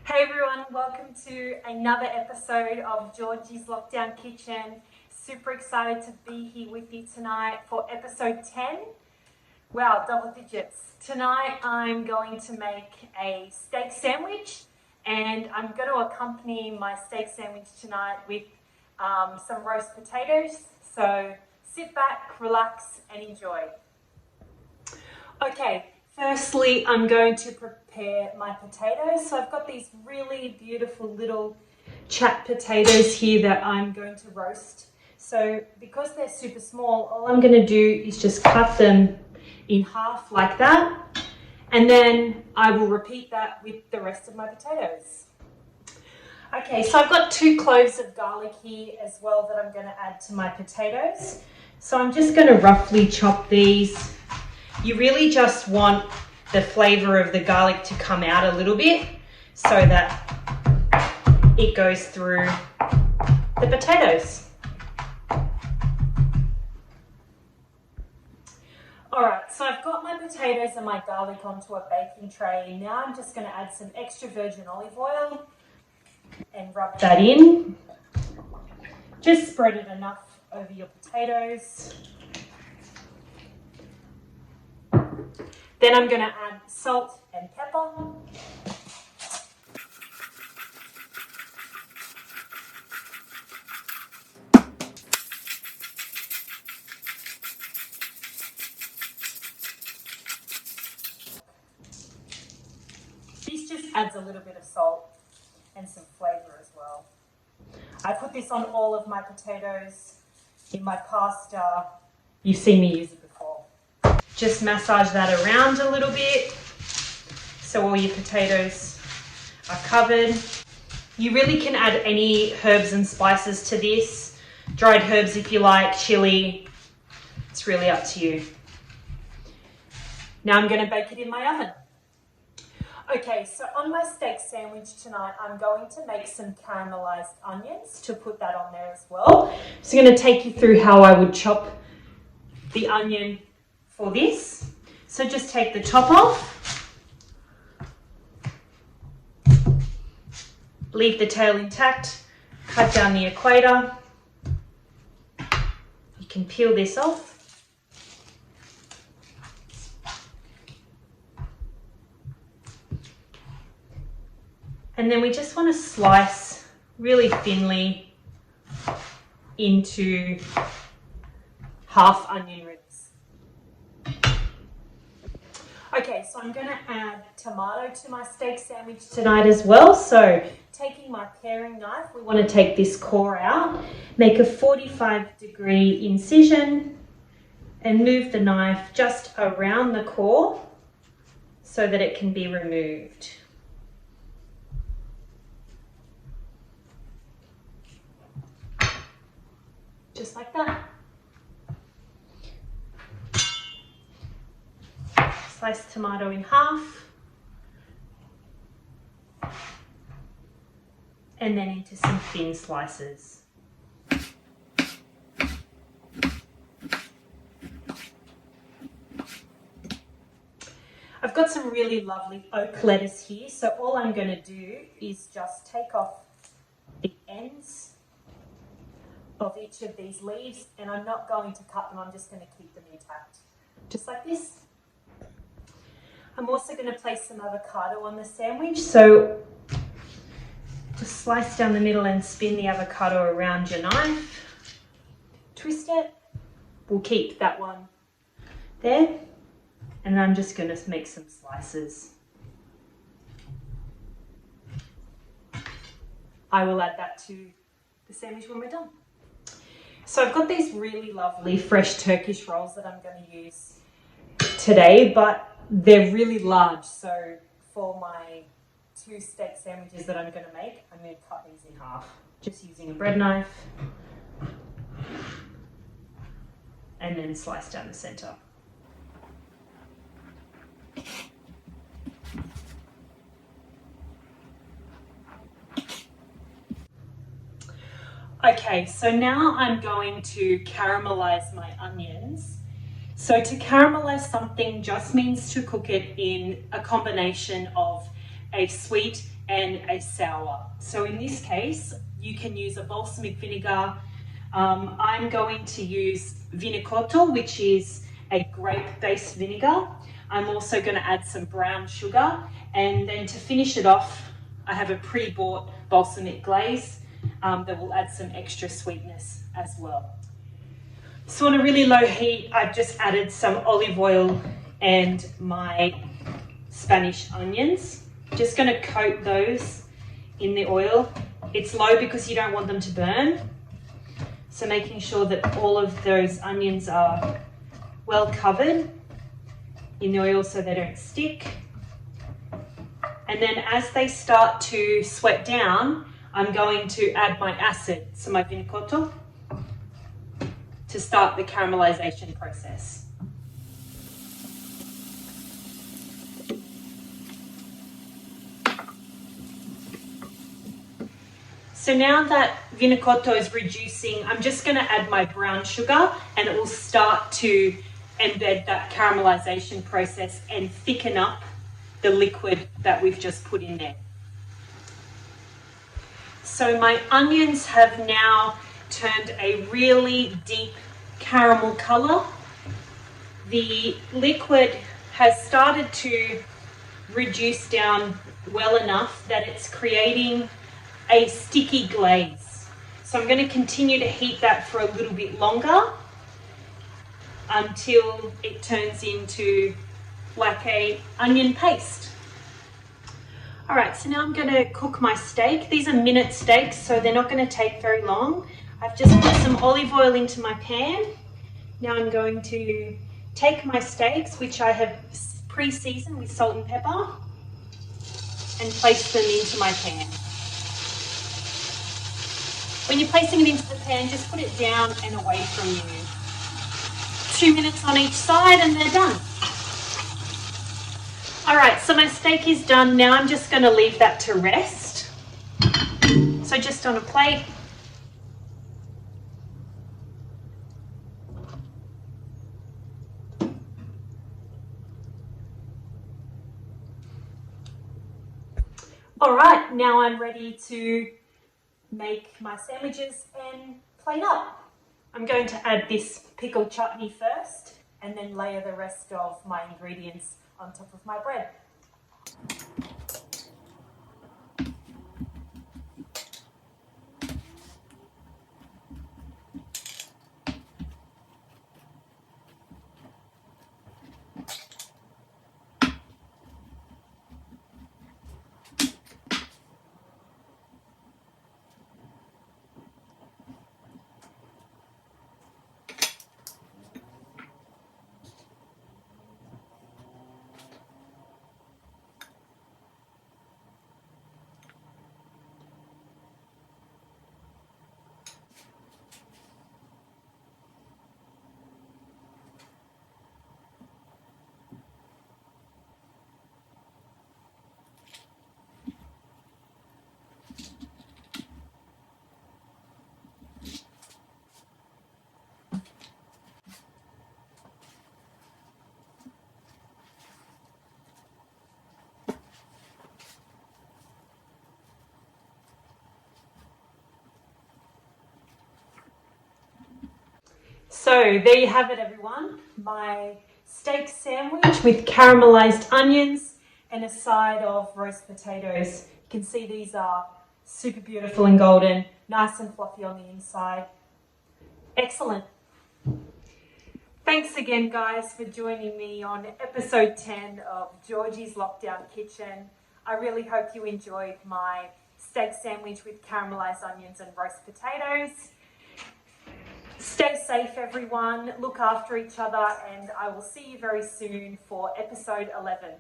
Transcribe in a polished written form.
Hey everyone, welcome to another episode of Georgie's Lockdown Kitchen. Super excited to be here with you tonight for episode 10. Wow, double digits. Tonight I'm going to make a steak sandwich and I'm going to accompany my steak sandwich tonight with some roast potatoes. So sit back, relax and enjoy. Okay. Firstly, I'm going to prepare my potatoes. So I've got these really beautiful little chat potatoes here that I'm going to roast. So because they're super small, all I'm going to do is just cut them in half like that. And then I will repeat that with the rest of my potatoes. Okay, so I've got 2 cloves of garlic here as well that I'm going to add to my potatoes. So I'm just going to roughly chop these. You really just want the flavour of the garlic to come out a little bit so that it goes through the potatoes. Alright, so I've got my potatoes and my garlic onto a baking tray. Now I'm just going to add some extra virgin olive oil and rub that in. Just spread it enough over your potatoes. Then I'm going to add salt and pepper. This just adds a little bit of salt and some flavour as well. I put this on all of my potatoes in my pasta. You've seen me use it before. Just massage that around a little bit so all your potatoes are covered. You really can add any herbs and spices to this. Dried herbs if you like, chili. It's really up to you. Now I'm going to bake it in my oven. Okay, so on my steak sandwich tonight, I'm going to make some caramelized onions to put that on there as well. So I'm going to take you through how I would chop the onion for this. So just take the top off, leave the tail intact, cut down the equator. You can peel this off. And then we just want to slice really thinly into half onion ribs. Okay, so I'm going to add tomato to my steak sandwich tonight as well. So taking my paring knife, we want to take this core out, make a 45-degree incision and move the knife just around the core so that it can be removed. Just like that. Slice tomato in half and then into some thin slices. I've got some really lovely oak lettuce here, so all I'm going to do is just take off the ends of each of these leaves, and I'm not going to cut them, I'm just going to keep them intact, just like this. I'm also going to place some avocado on the sandwich, so just slice down the middle and spin the avocado around your knife, twist it. We'll keep that one there, and I'm just going to make some slices. I will add that to the sandwich when we're done. So I've got these really lovely fresh Turkish rolls that I'm going to use today, but they're really large. So for my 2 steak sandwiches that I'm going to make, I'm going to cut these in half, just using a bread knife and then slice down the center. Okay, so now I'm going to caramelize my onions. So to caramelize something just means to cook it in a combination of a sweet and a sour. So in this case, you can use a balsamic vinegar. I'm going to use vinicotto, which is a grape-based vinegar. I'm also going to add some brown sugar, and then to finish it off, I have a pre-bought balsamic glaze that will add some extra sweetness as well. So on a really low heat, I've just added some olive oil and my Spanish onions. Just going to coat those in the oil. It's low because you don't want them to burn. So making sure that all of those onions are well covered in the oil so they don't stick. And then as they start to sweat down, I'm going to add my acid, so my vinicotto, to start the caramelization process. So now that vinicotto is reducing, I'm just going to add my brown sugar, and it will start to embed that caramelization process and thicken up the liquid that we've just put in there. So my onions have now turned a really deep caramel color. The liquid has started to reduce down well enough that it's creating a sticky glaze. So I'm going to continue to heat that for a little bit longer until it turns into like a onion paste. All right, so now I'm going to cook my steak. These are minute steaks, so they're not going to take very long. I've just put some olive oil into my pan. Now I'm going to take my steaks, which I have pre-seasoned with salt and pepper, and place them into my pan. When you're placing it into the pan, just put it down and away from you. 2 minutes on each side and they're done. All right, so my steak is done. Now I'm just going to leave that to rest. So just on a plate. All right, now I'm ready to make my sandwiches and plate up. I'm going to add this pickled chutney first and then layer the rest of my ingredients on top of my bread. So there you have it, everyone. My steak sandwich with caramelized onions and a side of roast potatoes. You can see these are super beautiful and golden, nice and fluffy on the inside. Excellent. Thanks again, guys, for joining me on episode 10 of Georgie's Lockdown Kitchen. I really hope you enjoyed my steak sandwich with caramelized onions and roast potatoes. Stay safe, everyone. Look after each other, and I will see you very soon for episode 11.